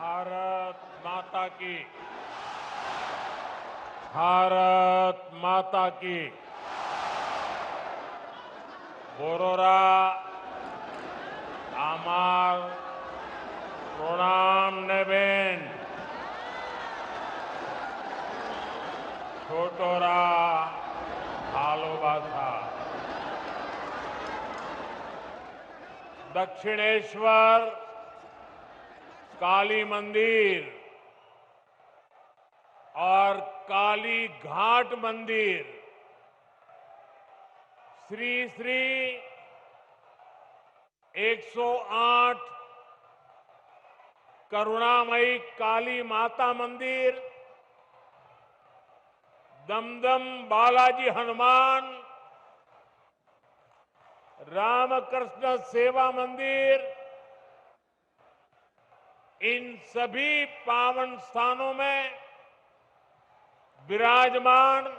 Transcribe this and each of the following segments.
भारत माता की। भारत माता की। बोरोरा आमार प्रणाम नेबेन। छोटोरा भालोबासा। दक्षिणेश्वर काली मंदिर और काली घाट मंदिर श्री श्री 108 करुणामयी काली माता मंदिर, दमदम बालाजी हनुमान, रामकृष्ण सेवा मंदिर, इन सभी पावन स्थानों में विराजमान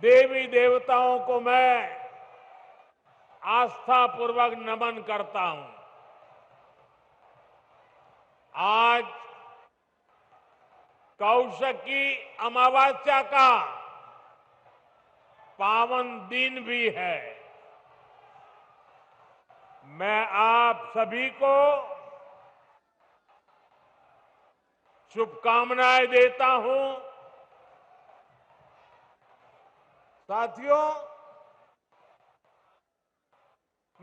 देवी देवताओं को मैं आस्थापूर्वक नमन करता हूं। आज कौशकी अमावस्या का पावन दिन भी है। मैं आप सभी को शुभकामनाएं देता हूं। साथियों,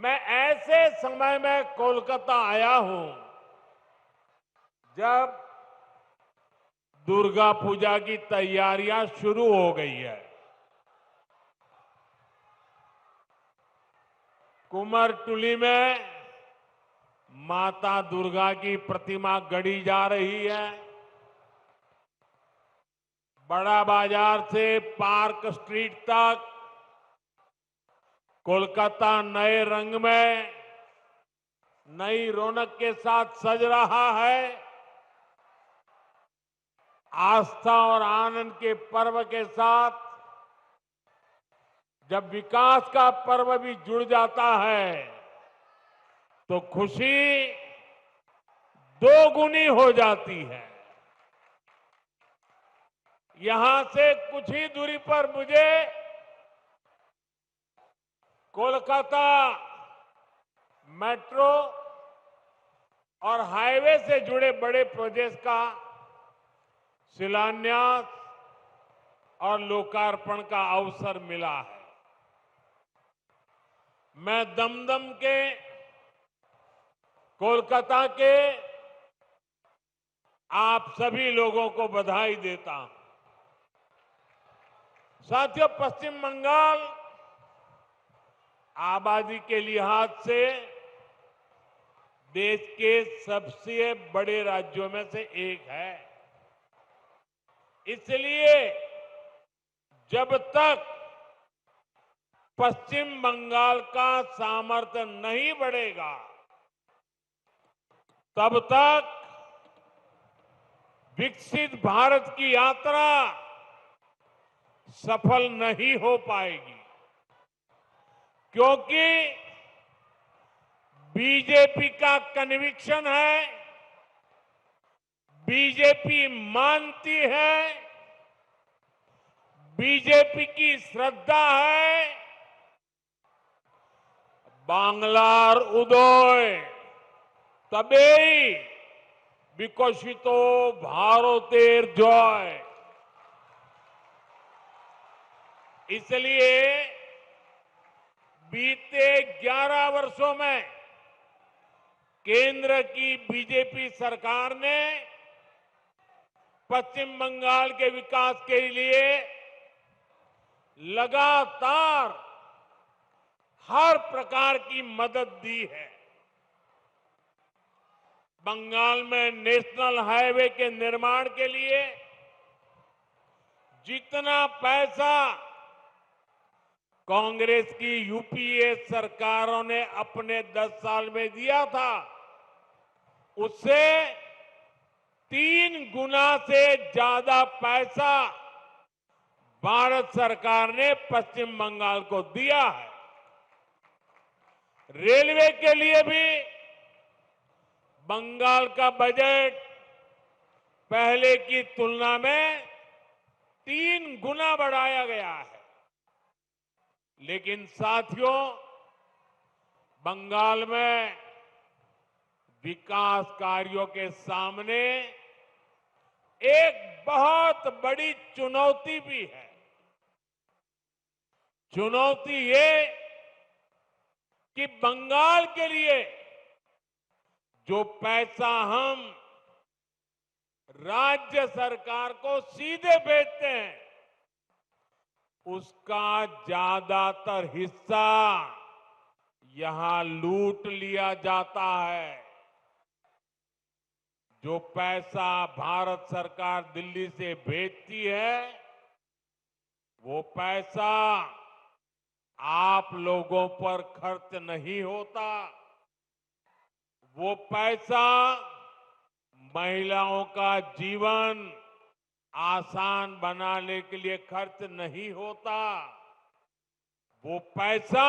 मैं ऐसे समय में कोलकाता आया हूं जब दुर्गा पूजा की तैयारियां शुरू हो गई है। कुमारटुली में माता दुर्गा की प्रतिमा गढ़ी जा रही है। बड़ा बाजार से पार्क स्ट्रीट तक कोलकाता नए रंग में, नई रौनक के साथ सज रहा है। आस्था और आनंद के पर्व के साथ जब विकास का पर्व भी जुड़ जाता है तो खुशी दोगुनी हो जाती है। यहां से कुछ ही दूरी पर मुझे कोलकाता मेट्रो और हाईवे से जुड़े बड़े प्रोजेक्ट का शिलान्यास और लोकार्पण का अवसर मिला है। मैं दमदम के, कोलकाता के आप सभी लोगों को बधाई देता हूं। साथियों, पश्चिम बंगाल आबादी के लिहाज से देश के सबसे बड़े राज्यों में से एक है। इसलिए जब तक पश्चिम बंगाल का सामर्थ्य नहीं बढ़ेगा तब तक विकसित भारत की यात्रा सफल नहीं हो पाएगी, क्योंकि बीजेपी का कन्विक्शन है, बीजेपी मानती है, बीजेपी की श्रद्धा है, बांग्लार उदय तबेई विकसितो भारतेर जय। इसलिए बीते 11 वर्षों में केंद्र की बीजेपी सरकार ने पश्चिम बंगाल के विकास के लिए लगातार हर प्रकार की मदद दी है। बंगाल में नेशनल हाईवे के निर्माण के लिए जितना पैसा कांग्रेस की यूपीए सरकारों ने अपने 10 साल में दिया था, उससे 3 गुना से ज्यादा पैसा भारत सरकार ने पश्चिम बंगाल को दिया है। रेलवे के लिए भी बंगाल का बजट पहले की तुलना में 3 गुना बढ़ाया गया है। लेकिन साथियों, बंगाल में विकास कार्यों के सामने एक बहुत बड़ी चुनौती भी है। चुनौती ये कि बंगाल के लिए जो पैसा हम राज्य सरकार को सीधे भेजते हैं, उसका ज्यादातर हिस्सा यहां लूट लिया जाता है। जो पैसा भारत सरकार दिल्ली से भेजती है, वो पैसा आप लोगों पर खर्च नहीं होता। वो पैसा महिलाओं का जीवन आसान बनाने के लिए खर्च नहीं होता। वो पैसा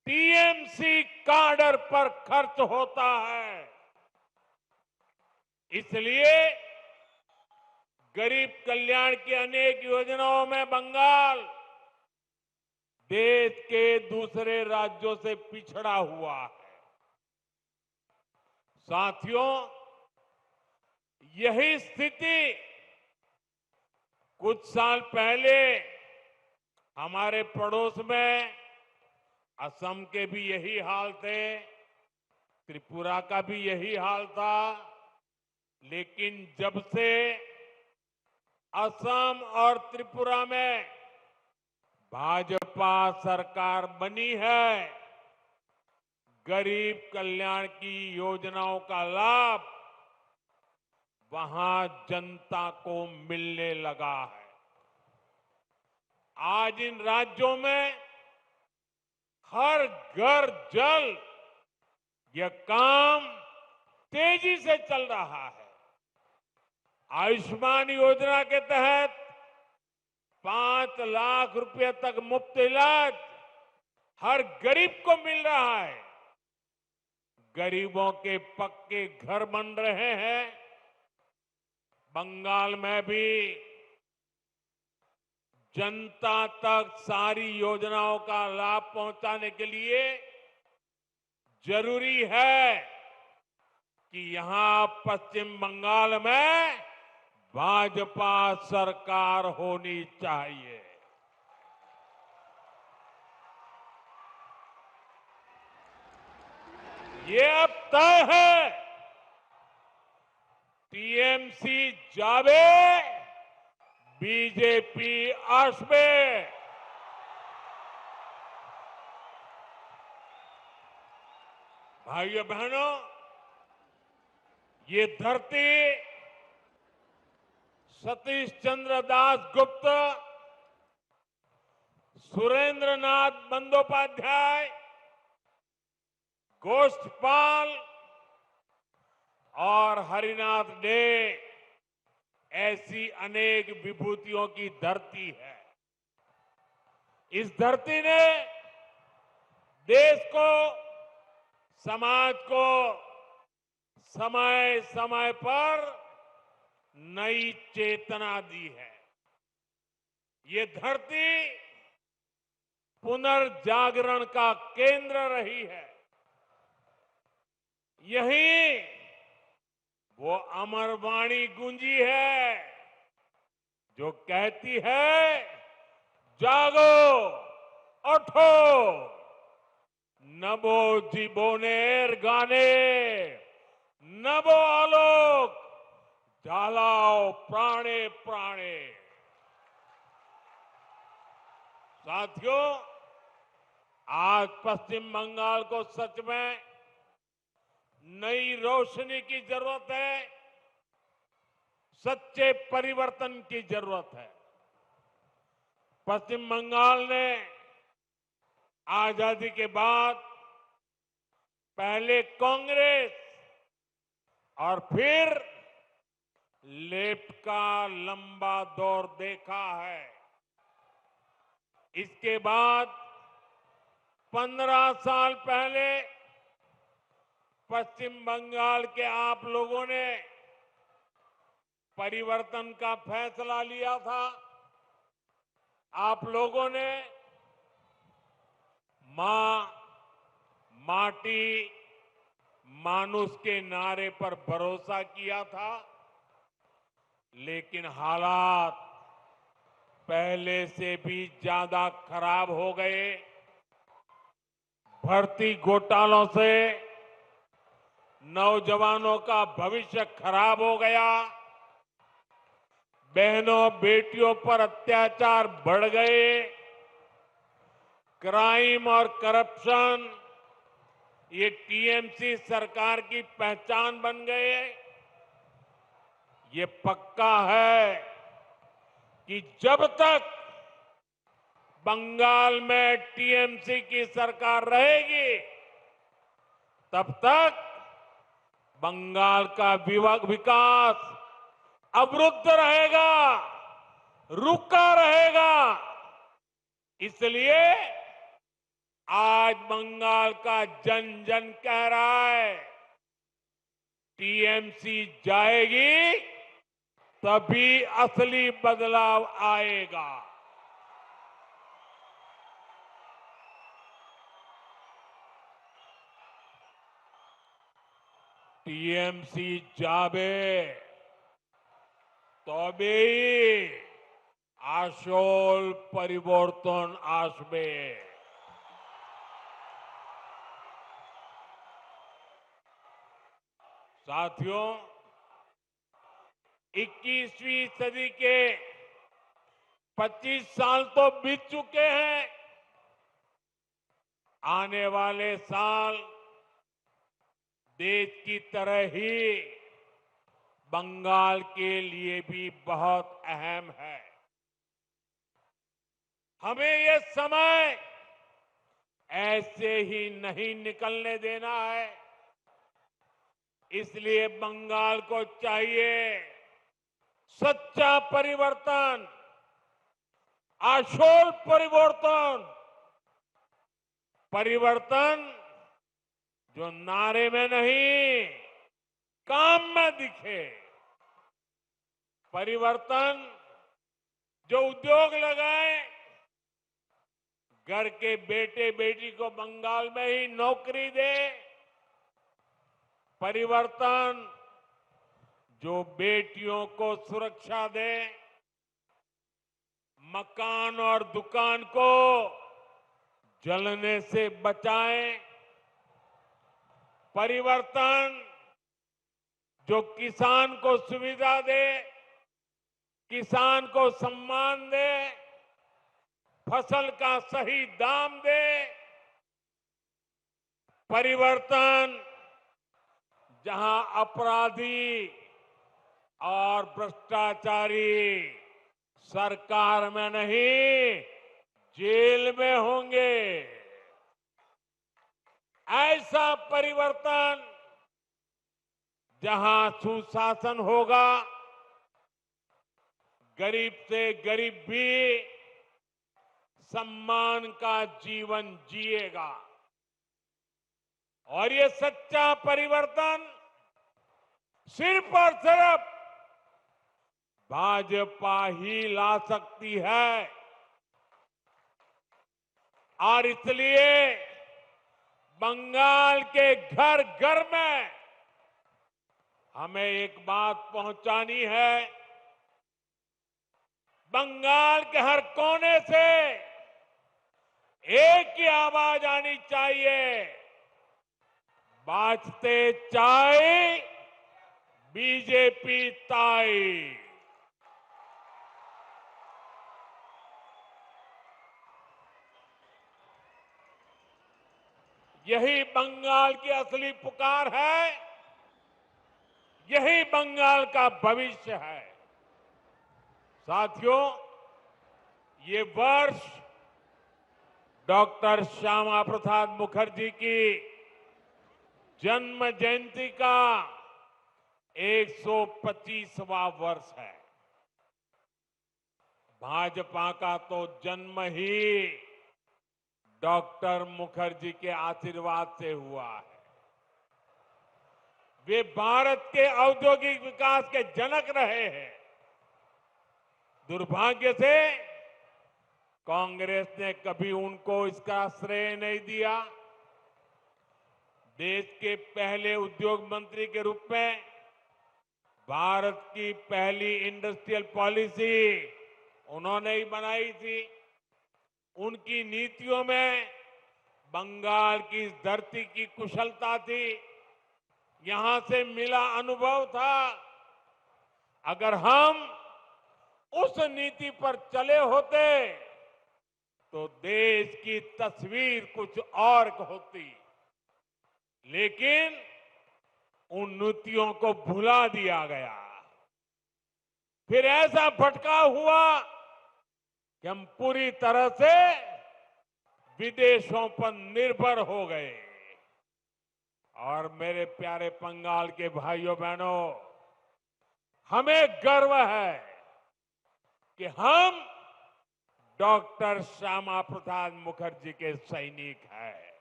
टीएमसी काडर पर खर्च होता है। इसलिए गरीब कल्याण की अनेक योजनाओं में बंगाल देश के दूसरे राज्यों से पिछड़ा हुआ है। साथियों, यही स्थिति कुछ साल पहले हमारे पड़ोस में असम के भी यही हाल थे, त्रिपुरा का भी यही हाल था। लेकिन जब से असम और त्रिपुरा में भाजपा सरकार बनी है, गरीब कल्याण की योजनाओं का लाभ वहां जनता को मिलने लगा है। आज इन राज्यों में हर घर जल, यह काम तेजी से चल रहा है। आयुष्मान योजना के तहत 5 लाख रुपए तक मुफ्त इलाज हर गरीब को मिल रहा है। गरीबों के पक्के घर बन रहे हैं। बंगाल में भी जनता तक सारी योजनाओं का लाभ पहुंचाने के लिए जरूरी है कि यहां पश्चिम बंगाल में भाजपा सरकार होनी चाहिए। ये अब तय है। टीएमसी जावे, बीजेपी आसबे। भाइयों बहनों, ये धरती सतीश चंद्र दास गुप्त, सुरेंद्र नाथ बंदोपाध्याय, गोष्ठपाल और हरिनाथ डे ऐसी अनेक विभूतियों की धरती है। इस धरती ने देश को, समाज को समय समय पर नई चेतना दी है। ये धरती पुनर्जागरण का केंद्र रही है। यही वो अमर वाणी गूंजी है जो कहती है, जागो, उठो, नभो जीवोनेर गाने, नभो आलोक, झालाओ प्राणे प्राणे। साथियों, आज पश्चिम बंगाल को सच में नई रोशनी की जरूरत है, सच्चे परिवर्तन की जरूरत है। पश्चिम बंगाल ने आजादी के बाद पहले कांग्रेस और फिर लेफ्ट का लंबा दौर देखा है। इसके बाद 15 साल पहले पश्चिम बंगाल के आप लोगों ने परिवर्तन का फैसला लिया था। आप लोगों ने मां, माटी, मानुष के नारे पर भरोसा किया था, लेकिन हालात पहले से भी ज्यादा खराब हो गए। भर्ती घोटालों से नौजवानों का भविष्य खराब हो गया। बहनों बेटियों पर अत्याचार बढ़ गए। क्राइम और करप्शन ये टीएमसी सरकार की पहचान बन गए। ये पक्का है कि जब तक बंगाल में टीएमसी की सरकार रहेगी, तब तक बंगाल का विकास अवरुद्ध रहेगा, रुका रहेगा। इसलिए आज बंगाल का जन जन कह रहा है, टीएमसी जाएगी तभी असली बदलाव आएगा। टीएमसी जाबे तबेई आशोल परिवर्तन आसबे। साथियों, 21वीं सदी के 25 साल तो बीत चुके हैं। आने वाले साल देश की तरह ही बंगाल के लिए भी बहुत अहम है। हमें ये समय ऐसे ही नहीं निकलने देना है। इसलिए बंगाल को चाहिए सच्चा परिवर्तन, आशोल परिवर्तन, परिवर्तन जो नारे में नहीं, काम में दिखे। परिवर्तन जो उद्योग लगाए, घर के बेटे बेटी को बंगाल में ही नौकरी दे। परिवर्तन जो बेटियों को सुरक्षा दे, मकान और दुकान को जलने से बचाए। परिवर्तन जो किसान को सुविधा दे, किसान को सम्मान दे, फसल का सही दाम दे। परिवर्तन जहां अपराधी और भ्रष्टाचारी सरकार में नहीं, जेल में होंगे। ऐसा परिवर्तन जहां सुशासन होगा, गरीब से गरीब भी सम्मान का जीवन जिएगा। और ये सच्चा परिवर्तन सिर्फ और सिर्फ भाजपा ही ला सकती है। और इसलिए बंगाल के घर घर में हमें एक बात पहुंचानी है। बंगाल के हर कोने से एक ही आवाज आनी चाहिए, बाजते चाय बीजेपी ताई। यही बंगाल की असली पुकार है, यही बंगाल का भविष्य है। साथियों, ये वर्ष डॉक्टर श्यामा प्रसाद मुखर्जी की जन्म जयंती का 125वां वर्ष है। भाजपा का तो जन्म ही डॉक्टर मुखर्जी के आशीर्वाद से हुआ है। वे भारत के औद्योगिक विकास के जनक रहे हैं। दुर्भाग्य से कांग्रेस ने कभी उनको इसका श्रेय नहीं दिया। देश के पहले उद्योग मंत्री के रूप में भारत की पहली इंडस्ट्रियल पॉलिसी उन्होंने ही बनाई थी। उनकी नीतियों में बंगाल की इस धरती की कुशलता थी, यहां से मिला अनुभव था। अगर हम उस नीति पर चले होते तो देश की तस्वीर कुछ और होती, लेकिन उन नीतियों को भुला दिया गया। फिर ऐसा भटकाव हुआ कि हम पूरी तरह से विदेशों पर निर्भर हो गए। और मेरे प्यारे बंगाल के भाइयों बहनों, हमें गर्व है कि हम डॉक्टर श्यामा प्रसाद मुखर्जी के सैनिक हैं।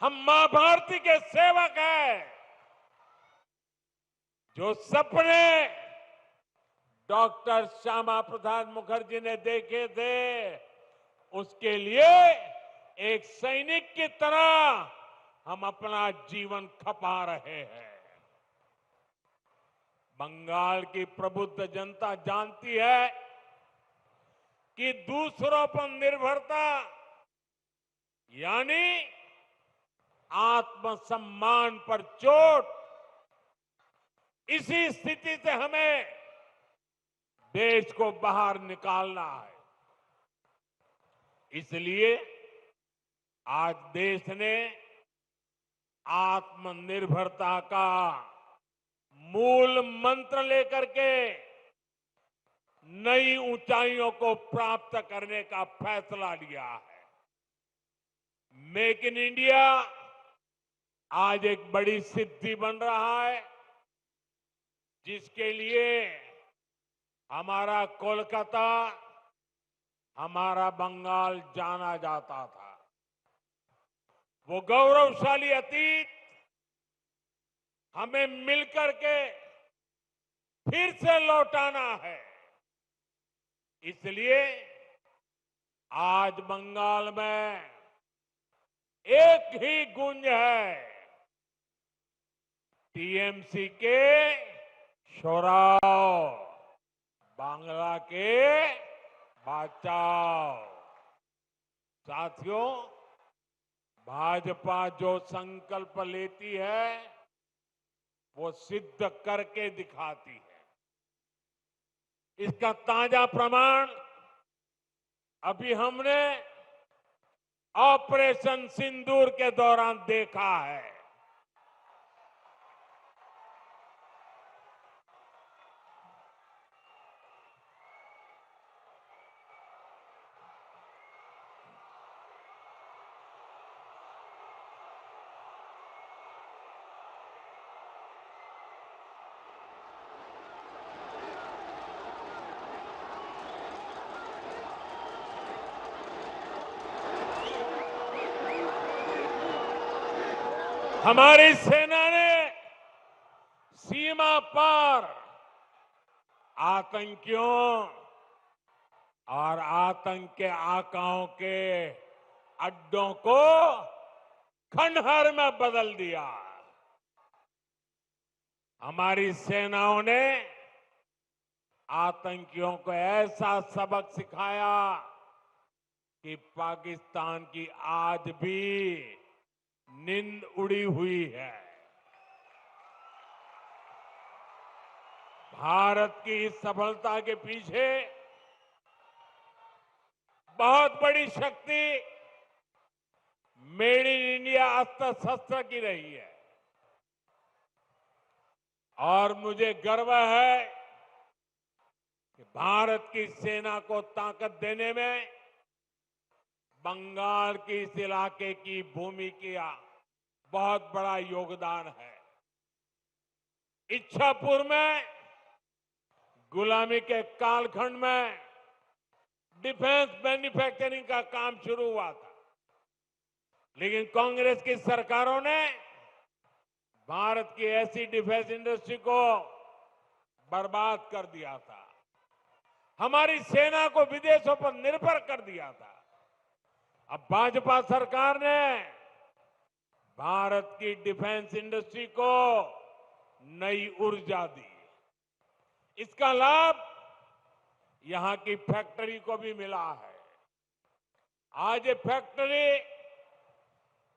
हम मां भारती के सेवक हैं। जो सपने डॉक्टर श्यामा प्रसाद मुखर्जी ने देखे थे, उसके लिए एक सैनिक की तरह हम अपना जीवन खपा रहे हैं। बंगाल की प्रबुद्ध जनता जानती है कि दूसरों पर निर्भरता यानी आत्मसम्मान पर चोट। इसी स्थिति से हमें देश को बाहर निकालना है। इसलिए आज देश ने आत्मनिर्भरता का मूल मंत्र लेकर के नई ऊंचाइयों को प्राप्त करने का फैसला लिया है। मेक इन इंडिया आज एक बड़ी सिद्धि बन रहा है, जिसके लिए हमारा कोलकाता, हमारा बंगाल जाना जाता था। वो गौरवशाली अतीत हमें मिलकर के फिर से लौटाना है। इसलिए आज बंगाल में एक ही गूंज है, टीएमसी के शोराव, बांग्ला के बचाओ। साथियों, भाजपा जो संकल्प लेती है वो सिद्ध करके दिखाती है। इसका ताजा प्रमाण अभी हमने ऑपरेशन सिंदूर के दौरान देखा है। हमारी सेना ने सीमा पार आतंकियों और आतंक के आकाओं के अड्डों को खंडहर में बदल दिया। हमारी सेनाओं ने आतंकियों को ऐसा सबक सिखाया कि पाकिस्तान की आज भी नींद उड़ी हुई है। भारत की इस सफलता के पीछे बहुत बड़ी शक्ति मेड इन इंडिया अस्त्र शस्त्र की रही है। और मुझे गर्व है कि भारत की सेना को ताकत देने में बंगाल के इस इलाके की भूमि का बहुत बड़ा योगदान है। इच्छापुर में गुलामी के कालखंड में डिफेंस मैन्युफैक्चरिंग का काम शुरू हुआ था, लेकिन कांग्रेस की सरकारों ने भारत की ऐसी डिफेंस इंडस्ट्री को बर्बाद कर दिया था, हमारी सेना को विदेशों पर निर्भर कर दिया था। अब भाजपा सरकार ने भारत की डिफेंस इंडस्ट्री को नई ऊर्जा दी। इसका लाभ यहां की फैक्ट्री को भी मिला है। आज ये फैक्ट्री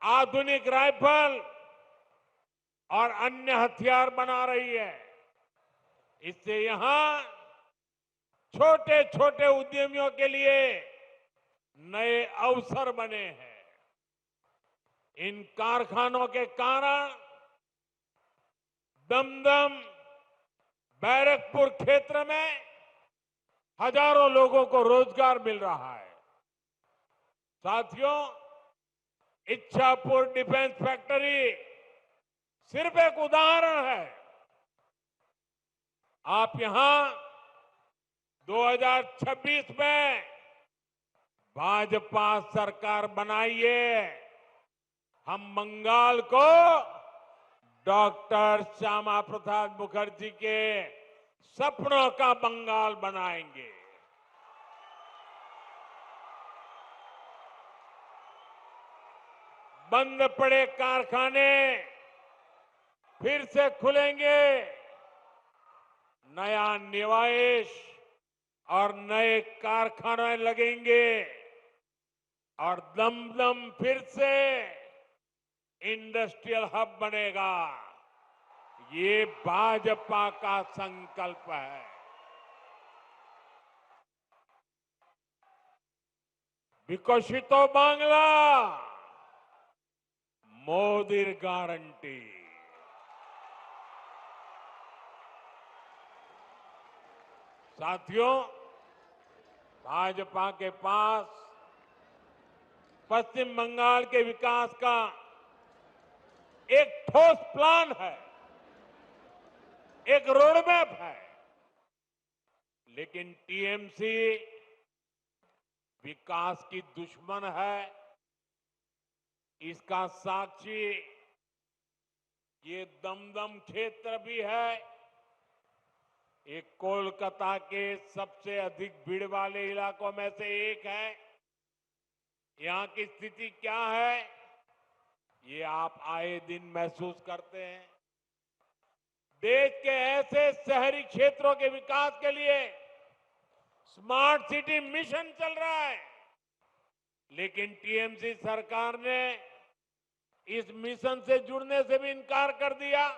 आधुनिक राइफल और अन्य हथियार बना रही है। इससे यहां छोटे छोटे उद्यमियों के लिए नए अवसर बने हैं। इन कारखानों के कारण दमदम, बैरकपुर क्षेत्र में हजारों लोगों को रोजगार मिल रहा है। साथियों, इच्छापुर डिफेंस फैक्ट्री सिर्फ एक उदाहरण है। आप यहां 2026 में भाजपा सरकार बनाइए, हम बंगाल को डॉक्टर श्यामा प्रसाद मुखर्जी के सपनों का बंगाल बनाएंगे। बंद पड़े कारखाने फिर से खुलेंगे, नया निवेश और नए कारखाने लगेंगे और दमदम फिर से इंडस्ट्रियल हब बनेगा। ये भाजपा का संकल्प है। विकसितो बांग्ला, मोदीर गारंटी। साथियों, भाजपा के पास पश्चिम बंगाल के विकास का एक ठोस प्लान है, एक रोडमैप है। लेकिन टीएमसी विकास की दुश्मन है। इसका साक्षी ये दमदम क्षेत्र भी है। ये कोलकाता के सबसे अधिक भीड़ वाले इलाकों में से एक है। यहां की स्थिति क्या है, ये आप आए दिन महसूस करते हैं। देश के ऐसे शहरी क्षेत्रों के विकास के लिए स्मार्ट सिटी मिशन चल रहा है, लेकिन टीएमसी सरकार ने इस मिशन से जुड़ने से भी इनकार कर दिया।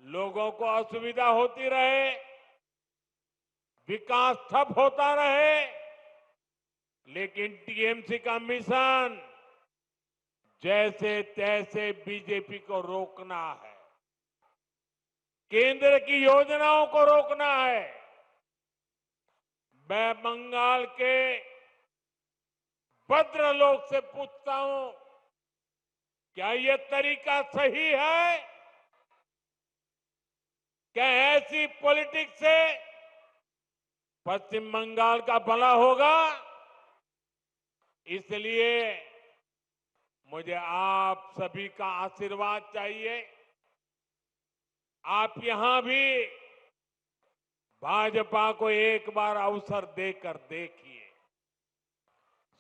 लोगों को असुविधा होती रहे, विकास ठप होता रहे, लेकिन टीएमसी का मिशन जैसे तैसे बीजेपी को रोकना है, केंद्र की योजनाओं को रोकना है। मैं बंगाल के भद्रलोक से पूछता हूं, क्या यह तरीका सही है? क्या ऐसी पॉलिटिक्स से पश्चिम बंगाल का भला होगा? इसलिए मुझे आप सभी का आशीर्वाद चाहिए। आप यहां भी भाजपा को एक बार अवसर देकर देखिए।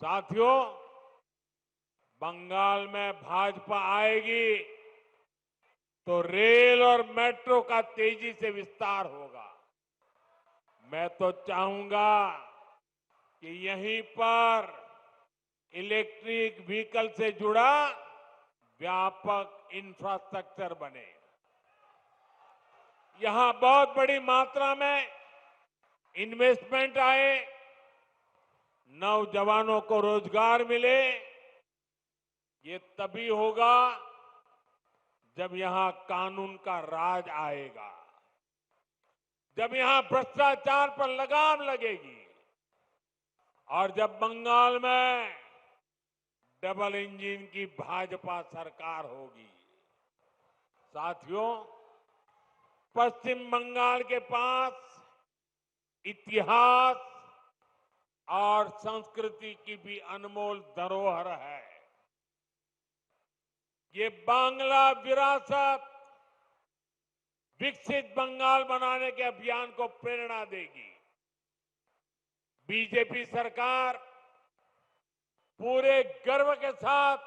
साथियों, बंगाल में भाजपा आएगी तो रेल और मेट्रो का तेजी से विस्तार होगा। मैं तो चाहूंगा कि यहीं पर इलेक्ट्रिक व्हीकल से जुड़ा व्यापक इंफ्रास्ट्रक्चर बने। यहां बहुत बड़ी मात्रा में इन्वेस्टमेंट आए, नौजवानों को रोजगार मिले। ये तभी होगा जब यहां कानून का राज आएगा, जब यहां भ्रष्टाचार पर लगाम लगेगी और जब बंगाल में डबल इंजन की भाजपा सरकार होगी। साथियों, पश्चिम बंगाल के पास इतिहास और संस्कृति की भी अनमोल धरोहर है। ये बांग्ला विरासत विकसित बंगाल बनाने के अभियान को प्रेरणा देगी। बीजेपी सरकार पूरे गर्व के साथ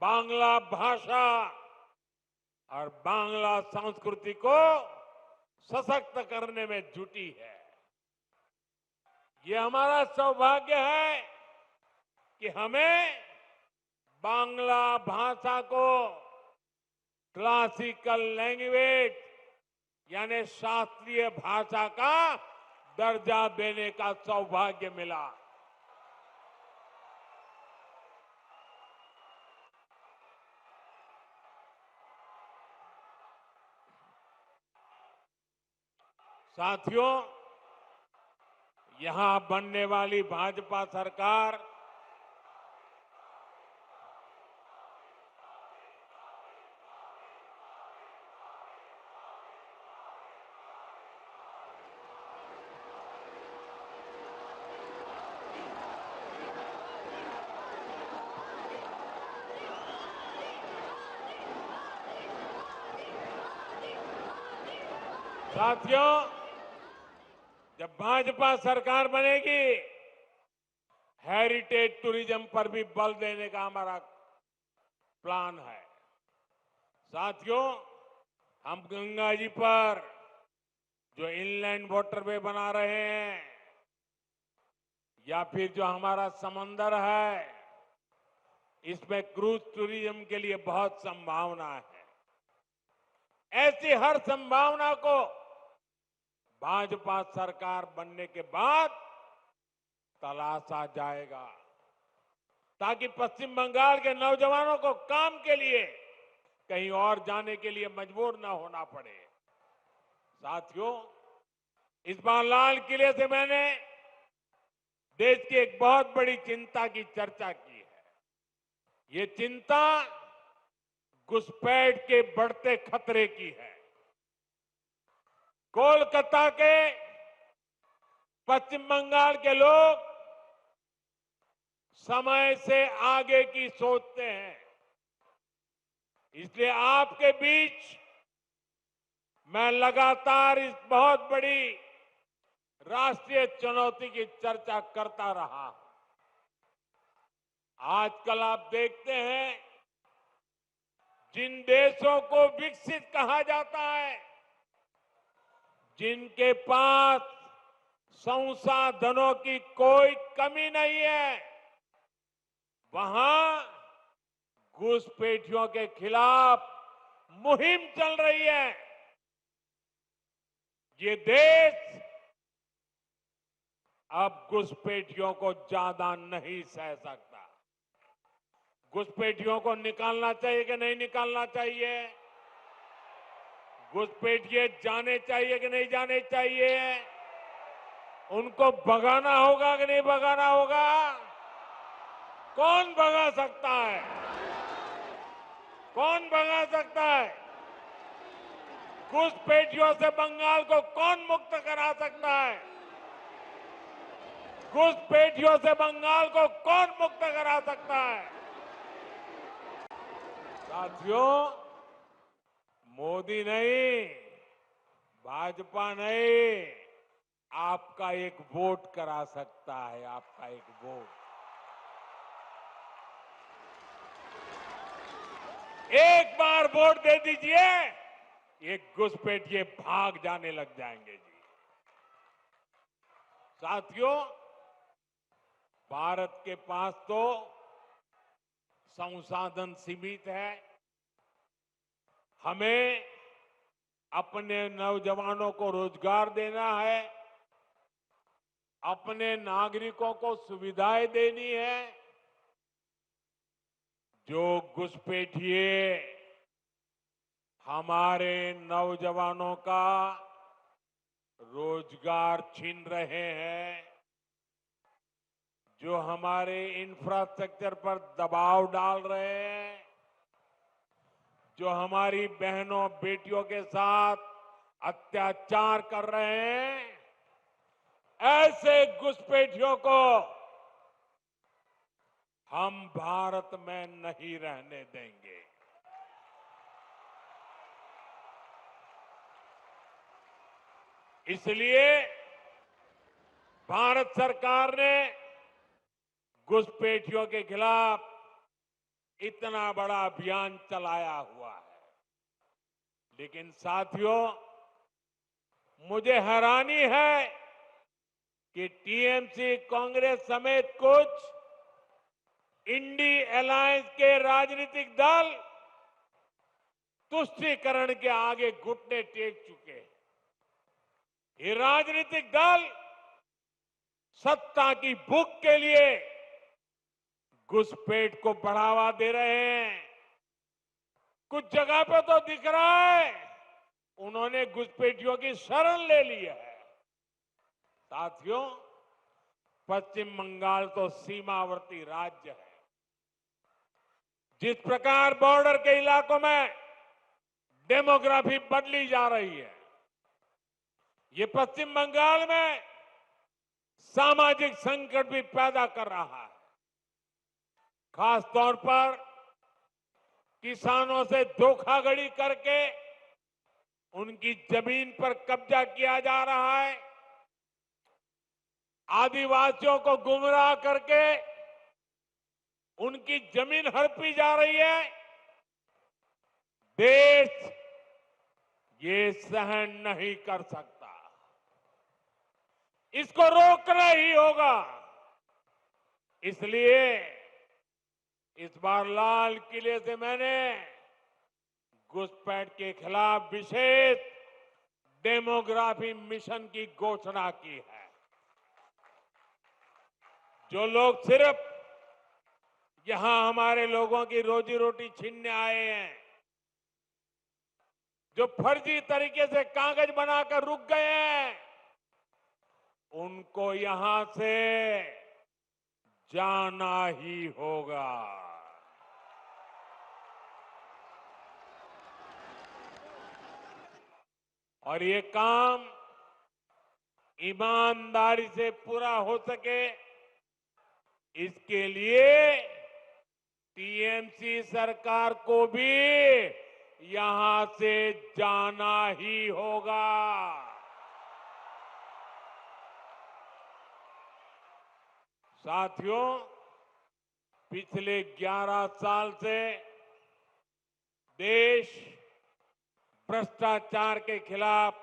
बांग्ला भाषा और बांग्ला संस्कृति को सशक्त करने में जुटी है। ये हमारा सौभाग्य है कि हमें बांग्ला भाषा को क्लासिकल लैंग्वेज यानी शास्त्रीय भाषा का दर्जा देने का सौभाग्य मिला। साथियों, यहां बनने वाली भाजपा सरकार साथियों, जब भाजपा सरकार बनेगी, हेरिटेज टूरिज्म पर भी बल देने का हमारा प्लान है। साथियों, हम गंगा जी पर जो इनलैंड वाटरवे बना रहे हैं या फिर जो हमारा समंदर है, इसमें क्रूज टूरिज्म के लिए बहुत संभावना है। ऐसी हर संभावना को भाजपा सरकार बनने के बाद तलाशा जाएगा, ताकि पश्चिम बंगाल के नौजवानों को काम के लिए कहीं और जाने के लिए मजबूर न होना पड़े। साथियों, इस बार लाल किले से मैंने देश की एक बहुत बड़ी चिंता की चर्चा की है। ये चिंता घुसपैठ के बढ़ते खतरे की है। कोलकाता के पश्चिम बंगाल के लोग समय से आगे की सोचते हैं, इसलिए आपके बीच मैं लगातार इस बहुत बड़ी राष्ट्रीय चुनौती की चर्चा करता रहा। आजकल आप देखते हैं, जिन देशों को विकसित कहा जाता है, जिनके पास संसाधनों की कोई कमी नहीं है, वहां घुसपैठियों के खिलाफ मुहिम चल रही है। ये देश अब घुसपैठियों को ज्यादा नहीं सह सकता। घुसपैठियों को निकालना चाहिए कि नहीं निकालना चाहिए? घुसपैठिए जाने चाहिए कि नहीं जाने चाहिए? उनको भगाना होगा कि नहीं भगाना होगा? कौन भगा सकता है? कौन भगा सकता है? घुसपैठियों से बंगाल को कौन मुक्त करा सकता है? घुसपैठियों से बंगाल को कौन मुक्त करा सकता है? साथियों, मोदी नहीं, भाजपा नहीं, आपका एक वोट करा सकता है। आपका एक वोट, एक बार वोट दे दीजिए, ये घुसपैठिए भाग जाने लग जाएंगे जी। साथियों, भारत के पास तो संसाधन सीमित है। हमें अपने नौजवानों को रोजगार देना है, अपने नागरिकों को सुविधाएं देनी है। जो घुसपैठिए हमारे नौजवानों का रोजगार छीन रहे हैं, जो हमारे इंफ्रास्ट्रक्चर पर दबाव डाल रहे हैं, जो हमारी बहनों बेटियों के साथ अत्याचार कर रहे हैं, ऐसे घुसपैठियों को हम भारत में नहीं रहने देंगे। इसलिए भारत सरकार ने घुसपैठियों के खिलाफ इतना बड़ा अभियान चलाया हुआ है। लेकिन साथियों, मुझे हैरानी है कि टीएमसी, कांग्रेस समेत कुछ इंडी अलायंस के राजनीतिक दल तुष्टीकरण के आगे घुटने टेक चुके हैं। ये राजनीतिक दल सत्ता की भूख के लिए घुसपैठ को बढ़ावा दे रहे हैं। कुछ जगह पे तो दिख रहा है उन्होंने घुसपैठियों की शरण ले ली है। साथियों, पश्चिम बंगाल तो सीमावर्ती राज्य है। जिस प्रकार बॉर्डर के इलाकों में डेमोग्राफी बदली जा रही है, ये पश्चिम बंगाल में सामाजिक संकट भी पैदा कर रहा है। खास तौर पर किसानों से धोखाधड़ी करके उनकी जमीन पर कब्जा किया जा रहा है। आदिवासियों को गुमराह करके उनकी जमीन हड़पी जा रही है। देश ये सहन नहीं कर सकता। इसको रोकना ही होगा। इसलिए इस बार लाल किले से मैंने घुसपैठ के खिलाफ विशेष डेमोग्राफी मिशन की घोषणा की है। जो लोग सिर्फ यहां हमारे लोगों की रोजी रोटी छीनने आए हैं, जो फर्जी तरीके से कागज बनाकर रुक गए हैं, उनको यहां से जाना ही होगा। और ये काम ईमानदारी से पूरा हो सके, इसके लिए टीएमसी सरकार को भी यहां से जाना ही होगा। साथियों, पिछले 11 साल से देश भ्रष्टाचार के खिलाफ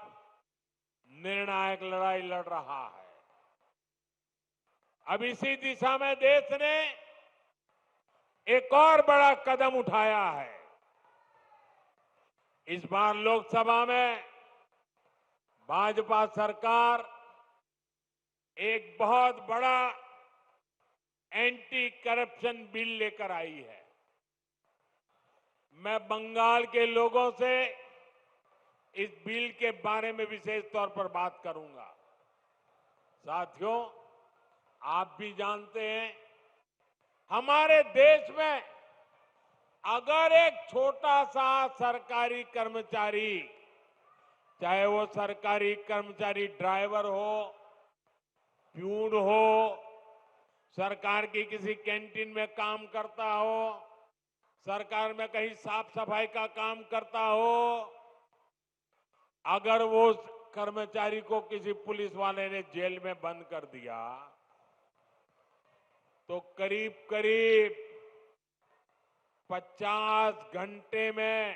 निर्णायक लड़ाई लड़ रहा है। अब इसी दिशा में देश ने एक और बड़ा कदम उठाया है। इस बार लोकसभा में भाजपा सरकार एक बहुत बड़ा एंटी करप्शन बिल लेकर आई है। मैं बंगाल के लोगों से इस बिल के बारे में विशेष तौर पर बात करूंगा। साथियों, आप भी जानते हैं, हमारे देश में अगर एक छोटा सा सरकारी कर्मचारी, चाहे वो सरकारी कर्मचारी ड्राइवर हो, प्यून हो, सरकार की किसी कैंटीन में काम करता हो, सरकार में कहीं साफ सफाई का काम करता हो, अगर वो कर्मचारी को किसी पुलिस वाले ने जेल में बंद कर दिया तो करीब करीब 50 घंटे में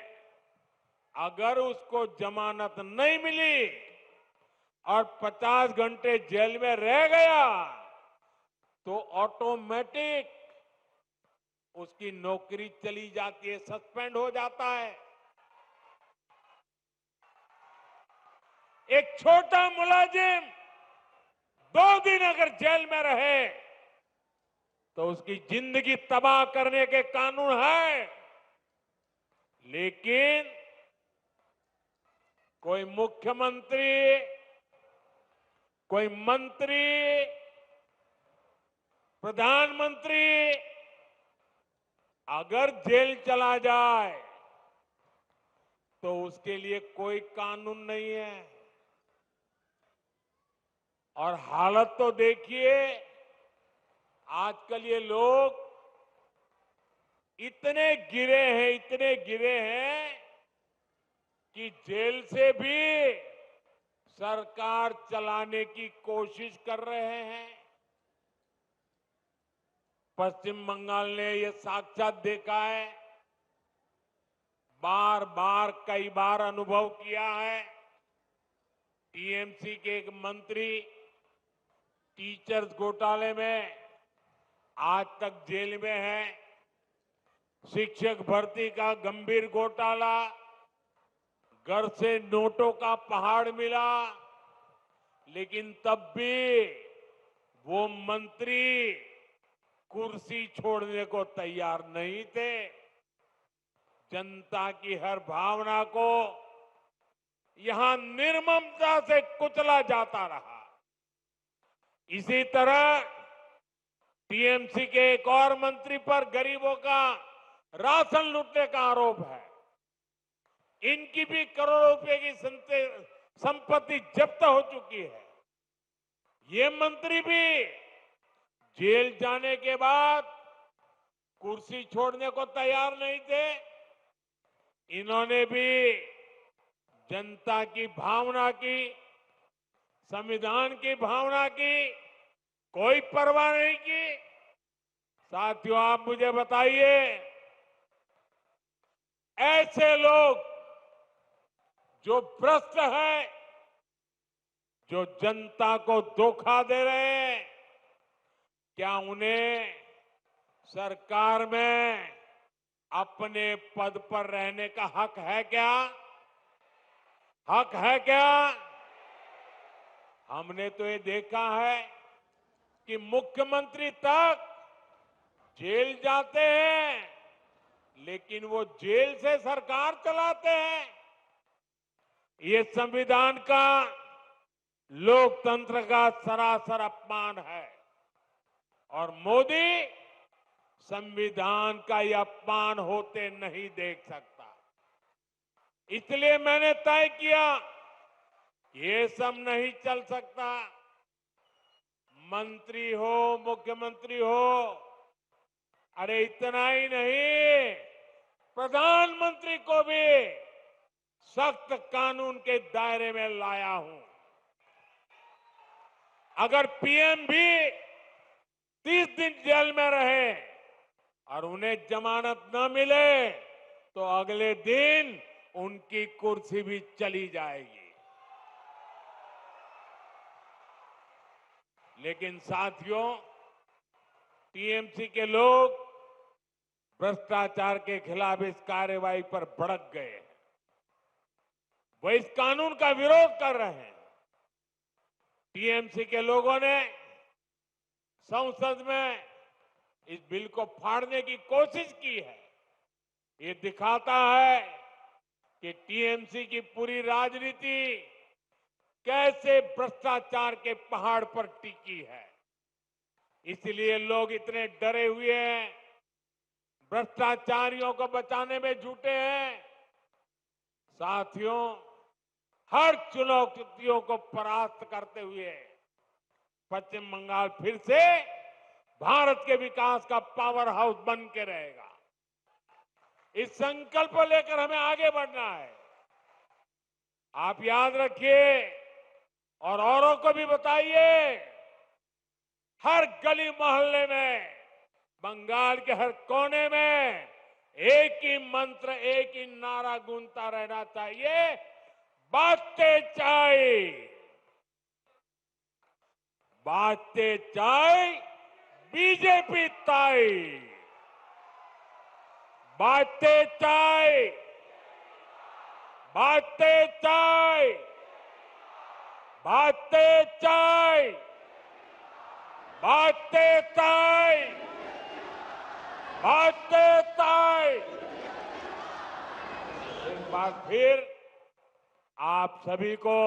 अगर उसको जमानत नहीं मिली और 50 घंटे जेल में रह गया तो ऑटोमेटिक उसकी नौकरी चली जाती है, सस्पेंड हो जाता है। एक छोटा मुलाजिम 2 दिन अगर जेल में रहे तो उसकी जिंदगी तबाह करने के कानून है। लेकिन कोई मुख्यमंत्री, कोई मंत्री, प्रधानमंत्री अगर जेल चला जाए तो उसके लिए कोई कानून नहीं है। और हालत तो देखिए, आजकल ये लोग इतने गिरे हैं कि जेल से भी सरकार चलाने की कोशिश कर रहे हैं। पश्चिम बंगाल ने ये साक्षात देखा है, बार बार कई बार अनुभव किया है। टीएमसी के एक मंत्री टीचर्स घोटाले में आज तक जेल में है। शिक्षक भर्ती का गंभीर घोटाला, घर से नोटों का पहाड़ मिला, लेकिन तब भी वो मंत्री कुर्सी छोड़ने को तैयार नहीं थे। जनता की हर भावना को यहां निर्ममता से कुचला जाता रहा। इसी तरह टीएमसी के एक और मंत्री पर गरीबों का राशन लूटने का आरोप है। इनकी भी करोड़ों रुपए की संपत्ति जब्त हो चुकी है। ये मंत्री भी जेल जाने के बाद कुर्सी छोड़ने को तैयार नहीं थे। इन्होंने भी जनता की भावना की, संविधान की भावना की कोई परवाह नहीं की। साथियों, आप मुझे बताइए, ऐसे लोग जो भ्रष्ट है, जो जनता को धोखा दे रहे हैं, क्या उन्हें सरकार में अपने पद पर रहने का हक है क्या? हक है क्या? हमने तो ये देखा है कि मुख्यमंत्री तक जेल जाते हैं, लेकिन वो जेल से सरकार चलाते हैं। ये संविधान का, लोकतंत्र का सरासर अपमान है और मोदी संविधान का यह अपमान होते नहीं देख सकता। इसलिए मैंने तय किया, ये सब नहीं चल सकता। मंत्री हो, मुख्यमंत्री हो, अरे इतना ही नहीं, प्रधानमंत्री को भी सख्त कानून के दायरे में लाया हूं। अगर पीएम भी 30 दिन जेल में रहे और उन्हें जमानत न मिले तो अगले दिन उनकी कुर्सी भी चली जाएगी। लेकिन साथियों, टीएमसी के लोग भ्रष्टाचार के खिलाफ इस कार्रवाई पर भड़क गए हैं। वो इस कानून का विरोध कर रहे हैं। टीएमसी के लोगों ने संसद में इस बिल को फाड़ने की कोशिश की है। ये दिखाता है कि टीएमसी की पूरी राजनीति कैसे भ्रष्टाचार के पहाड़ पर टिकी है। इसलिए लोग इतने डरे हुए हैं, भ्रष्टाचारियों को बचाने में जुटे हैं। साथियों, हर चुनौतियों को परास्त करते हुए पश्चिम बंगाल फिर से भारत के विकास का पावर हाउस बन के रहेगा। इस संकल्प को लेकर हमें आगे बढ़ना है। आप याद रखिए और औरों को भी बताइए, हर गली मोहल्ले में, बंगाल के हर कोने में एक ही मंत्र, एक ही नारा गूंजता रहना चाहिए, बातें चाय, बातें चाय, बीजेपी ताई, बातें चाय, बातें चाय, बातें चाय, बातें चाय, बातें चाय। एक बार फिर आप सभी को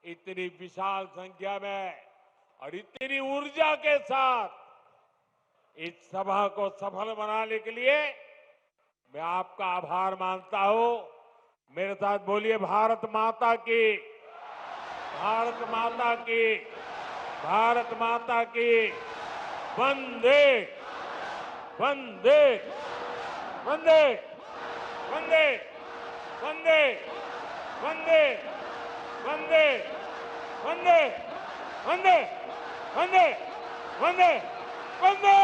इतनी विशाल संख्या में और इतनी ऊर्जा के साथ इस सभा को सफल बनाने के लिए मैं आपका आभार मानता हूं। मेरे साथ बोलिए, भारत माता की, भारत माता की, भारत माता की, वंदे वंदे वंदे वंदे वंदे वंदे वंदे वंदे वंदे वंदे वंदे वंदे